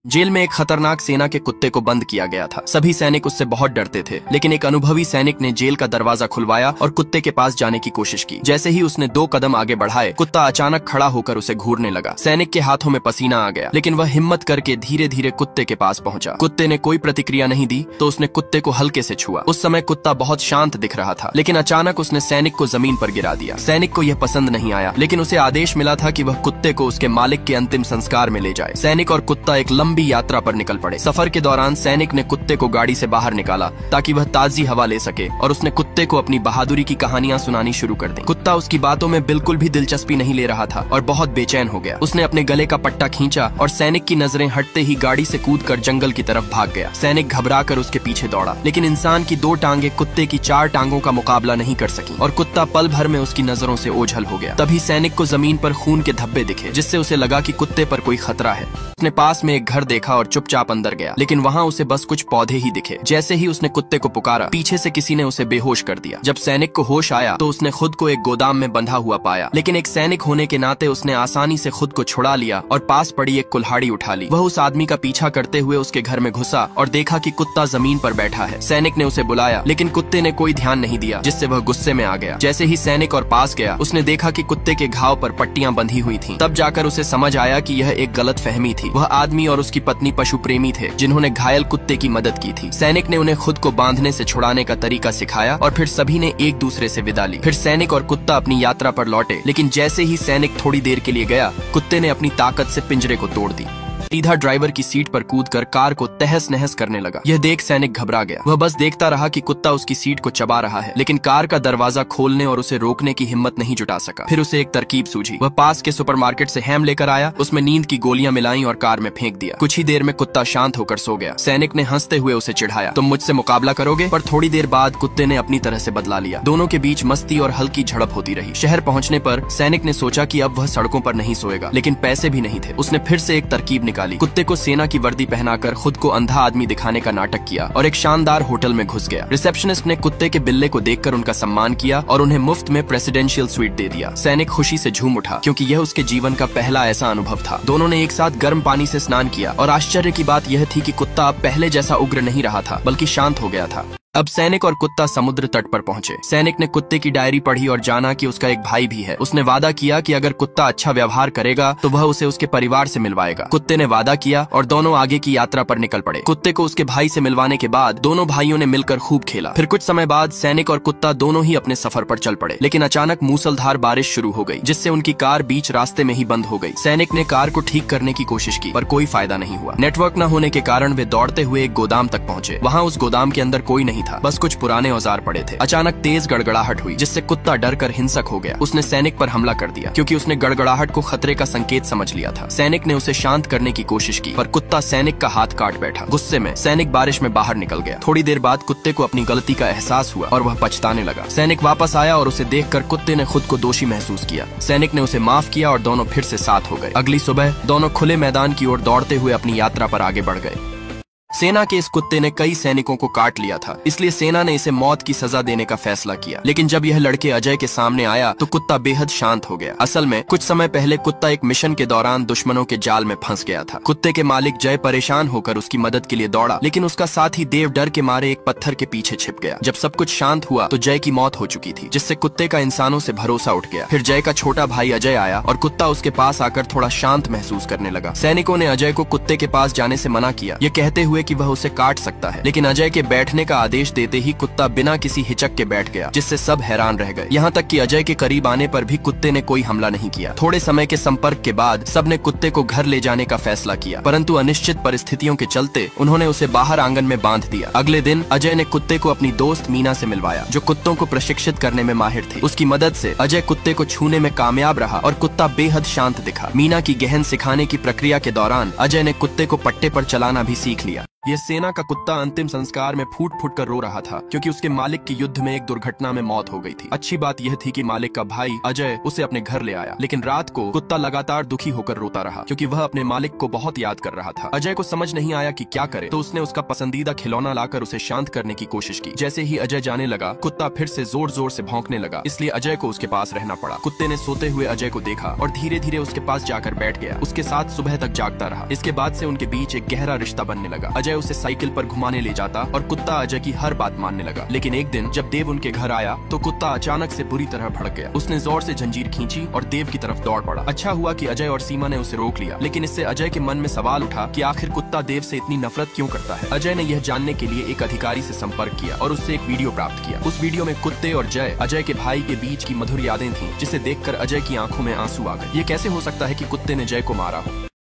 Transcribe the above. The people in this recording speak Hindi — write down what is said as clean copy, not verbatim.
जेल में एक खतरनाक सेना के कुत्ते को बंद किया गया था। सभी सैनिक उससे बहुत डरते थे, लेकिन एक अनुभवी सैनिक ने जेल का दरवाजा खुलवाया और कुत्ते के पास जाने की कोशिश की। जैसे ही उसने 2 कदम आगे बढ़ाए, कुत्ता अचानक खड़ा होकर उसे घूरने लगा। सैनिक के हाथों में पसीना आ गया, लेकिन वह हिम्मत करके धीरे धीरे कुत्ते के पास पहुंचा। कुत्ते ने कोई प्रतिक्रिया नहीं दी तो उसने कुत्ते को हल्के से छुआ। उस समय कुत्ता बहुत शांत दिख रहा था, लेकिन अचानक उसने सैनिक को जमीन पर गिरा दिया। सैनिक को यह पसंद नहीं आया, लेकिन उसे आदेश मिला था कि वह कुत्ते को उसके मालिक के अंतिम संस्कार में ले जाए। सैनिक और कुत्ता एक लंबी यात्रा पर निकल पड़े। सफर के दौरान सैनिक ने कुत्ते को गाड़ी से बाहर निकाला ताकि वह ताजी हवा ले सके, और उसने कुत्ते को अपनी बहादुरी की कहानियां सुनानी शुरू कर दी। कुत्ता उसकी बातों में बिल्कुल भी दिलचस्पी नहीं ले रहा था और बहुत बेचैन हो गया। उसने अपने गले का पट्टा खींचा और सैनिक की नजरें हटते ही गाड़ी से कूदकर जंगल की तरफ भाग गया। सैनिक घबराकर उसके पीछे दौड़ा, लेकिन इंसान की 2 टांगे कुत्ते की 4 टांगों का मुकाबला नहीं कर सकी और कुत्ता पल भर में उसकी नजरों से ओझल हो गया। तभी सैनिक को जमीन पर खून के धब्बे दिखे, जिससे उसे लगा कि कुत्ते पर कोई खतरा है। उसने पास में एक घर देखा और चुपचाप अंदर गया, लेकिन वहाँ उसे बस कुछ पौधे ही दिखे। जैसे ही उसने कुत्ते को पुकारा, पीछे से किसी ने उसे बेहोश कर दिया। जब सैनिक को होश आया तो उसने खुद को एक गोदाम में बंधा हुआ पाया, लेकिन एक सैनिक होने के नाते उसने आसानी से खुद को छुड़ा लिया और पास पड़ी एक कुल्हाड़ी उठा ली। वह उस आदमी का पीछा करते हुए उसके घर में घुसा और देखा कि कुत्ता जमीन पर बैठा है। सैनिक ने उसे बुलाया, लेकिन कुत्ते ने कोई ध्यान नहीं दिया, जिससे वह गुस्से में आ गया। जैसे ही सैनिक और पास गया, उसने देखा कि कुत्ते के घाव पर पट्टियां बंधी हुई थीं। तब जाकर उसे समझ आया कि यह एक गलत फहमी थी। वह आदमी और उसकी पत्नी पशु प्रेमी थे, जिन्होंने घायल कुत्ते की मदद की थी। सैनिक ने उन्हें खुद को बांधने से छुड़ाने का तरीका सिखाया और फिर सभी ने एक दूसरे से विदा ली। फिर सैनिक और कुत्ता अपनी यात्रा पर लौटे, लेकिन जैसे ही सैनिक थोड़ी देर के लिए गया, कुत्ते ने अपनी ताकत से पिंजरे को तोड़ दी। सीधा ड्राइवर की सीट पर कूदकर कार को तहस नहस करने लगा। यह देख सैनिक घबरा गया। वह बस देखता रहा कि कुत्ता उसकी सीट को चबा रहा है, लेकिन कार का दरवाजा खोलने और उसे रोकने की हिम्मत नहीं जुटा सका। फिर उसे एक तरकीब सूझी। वह पास के सुपरमार्केट से हैम लेकर आया, उसमें नींद की गोलियां मिलाई और कार में फेंक दिया। कुछ ही देर में कुत्ता शांत होकर सो गया। सैनिक ने हंसते हुए उसे चिढ़ाया, तुम मुझसे मुकाबला करोगे? पर थोड़ी देर बाद कुत्ते ने अपनी तरह से बदला लिया। दोनों के बीच मस्ती और हल्की झड़प होती रही। शहर पहुंचने पर सैनिक ने सोचा कि अब वह सड़कों पर नहीं सोएगा, लेकिन पैसे भी नहीं थे। उसने फिर से एक तरकीब निकाली। कुत्ते को सेना की वर्दी पहनाकर खुद को अंधा आदमी दिखाने का नाटक किया और एक शानदार होटल में घुस गया। रिसेप्शनिस्ट ने कुत्ते के बिल्ले को देखकर उनका सम्मान किया और उन्हें मुफ्त में प्रेसिडेंशियल स्वीट दे दिया। सैनिक खुशी से झूम उठा, क्योंकि यह उसके जीवन का पहला ऐसा अनुभव था। दोनों ने एक साथ गर्म पानी से स्नान किया और आश्चर्य की बात यह थी कि कुत्ता अब पहले जैसा उग्र नहीं रहा था, बल्कि शांत हो गया था। अब सैनिक और कुत्ता समुद्र तट पर पहुंचे। सैनिक ने कुत्ते की डायरी पढ़ी और जाना कि उसका एक भाई भी है। उसने वादा किया कि अगर कुत्ता अच्छा व्यवहार करेगा तो वह उसे उसके परिवार से मिलवाएगा। कुत्ते ने वादा किया और दोनों आगे की यात्रा पर निकल पड़े। कुत्ते को उसके भाई से मिलवाने के बाद दोनों भाइयों ने मिलकर खूब खेला। फिर कुछ समय बाद सैनिक और कुत्ता दोनों ही अपने सफर पर चल पड़े, लेकिन अचानक मूसलधार बारिश शुरू हो गई, जिससे उनकी कार बीच रास्ते में ही बंद हो गई। सैनिक ने कार को ठीक करने की कोशिश की, पर कोई फायदा नहीं हुआ। नेटवर्क न होने के कारण वे दौड़ते हुए एक गोदाम तक पहुंचे। वहाँ उस गोदाम के अंदर कोई नहीं था, बस कुछ पुराने औजार पड़े थे। अचानक तेज गड़गड़ाहट हुई, जिससे कुत्ता डरकर हिंसक हो गया। उसने सैनिक पर हमला कर दिया, क्योंकि उसने गड़गड़ाहट को खतरे का संकेत समझ लिया था। सैनिक ने उसे शांत करने की कोशिश की, पर कुत्ता सैनिक का हाथ काट बैठा। गुस्से में सैनिक बारिश में बाहर निकल गया। थोड़ी देर बाद कुत्ते को अपनी गलती का एहसास हुआ और वह पछताने लगा। सैनिक वापस आया और उसे देखकर कुत्ते ने खुद को दोषी महसूस किया। सैनिक ने उसे माफ किया और दोनों फिर से साथ हो गए। अगली सुबह दोनों खुले मैदान की ओर दौड़ते हुए अपनी यात्रा पर आगे बढ़ गए। सेना के इस कुत्ते ने कई सैनिकों को काट लिया था, इसलिए सेना ने इसे मौत की सजा देने का फैसला किया। लेकिन जब यह लड़के अजय के सामने आया तो कुत्ता बेहद शांत हो गया। असल में कुछ समय पहले कुत्ता एक मिशन के दौरान दुश्मनों के जाल में फंस गया था। कुत्ते के मालिक जय परेशान होकर उसकी मदद के लिए दौड़ा, लेकिन उसका साथी देव डर के मारे एक पत्थर के पीछे छिप गया। जब सब कुछ शांत हुआ तो जय की मौत हो चुकी थी, जिससे कुत्ते का इंसानों से भरोसा उठ गया। फिर जय का छोटा भाई अजय आया और कुत्ता उसके पास आकर थोड़ा शांत महसूस करने लगा। सैनिकों ने अजय को कुत्ते के पास जाने से मना किया, ये कहते हुए कि वह उसे काट सकता है। लेकिन अजय के बैठने का आदेश देते ही कुत्ता बिना किसी हिचक के बैठ गया, जिससे सब हैरान रह गए। यहाँ तक कि अजय के करीब आने पर भी कुत्ते ने कोई हमला नहीं किया। थोड़े समय के संपर्क के बाद सबने कुत्ते को घर ले जाने का फैसला किया, परंतु अनिश्चित परिस्थितियों के चलते उन्होंने उसे बाहर आंगन में बांध दिया। अगले दिन अजय ने कुत्ते को अपनी दोस्त मीना से मिलवाया, जो कुत्तों को प्रशिक्षित करने में माहिर थी। उसकी मदद से अजय कुत्ते को छूने में कामयाब रहा और कुत्ता बेहद शांत दिखा। मीना की गहन सिखाने की प्रक्रिया के दौरान अजय ने कुत्ते को पट्टे पर चलाना भी सीख लिया। यह सेना का कुत्ता अंतिम संस्कार में फूट फूट कर रो रहा था क्योंकि उसके मालिक की युद्ध में एक दुर्घटना में मौत हो गई थी। अच्छी बात यह थी कि मालिक का भाई अजय उसे अपने घर ले आया, लेकिन रात को कुत्ता लगातार दुखी होकर रोता रहा क्योंकि वह अपने मालिक को बहुत याद कर रहा था। अजय को समझ नहीं आया कि क्या करे, तो उसने उसका पसंदीदा खिलौना लाकर उसे शांत करने की कोशिश की। जैसे ही अजय जाने लगा, कुत्ता फिर से जोर जोर से भौंकने लगा, इसलिए अजय को उसके पास रहना पड़ा। कुत्ते ने सोते हुए अजय को देखा और धीरे धीरे उसके पास जाकर बैठ गया। उसके साथ सुबह तक जागता रहा। इसके बाद से उनके बीच एक गहरा रिश्ता बनने लगा। अजय उसे साइकिल पर घुमाने ले जाता और कुत्ता अजय की हर बात मानने लगा। लेकिन एक दिन जब देव उनके घर आया तो कुत्ता अचानक से बुरी तरह भड़क गया। उसने जोर से जंजीर खींची और देव की तरफ दौड़ पड़ा। अच्छा हुआ कि अजय और सीमा ने उसे रोक लिया, लेकिन इससे अजय के मन में सवाल उठा कि आखिर कुत्ता देव से इतनी नफरत क्यों करता है। अजय ने यह जानने के लिए एक अधिकारी से संपर्क किया और उससे एक वीडियो प्राप्त किया। उस वीडियो में कुत्ते और जय, अजय के भाई के बीच की मधुर यादें थीं, जिसे देखकर अजय की आंखों में आंसू आ गए। ये कैसे हो सकता है कि कुत्ते ने जय को मारा हो?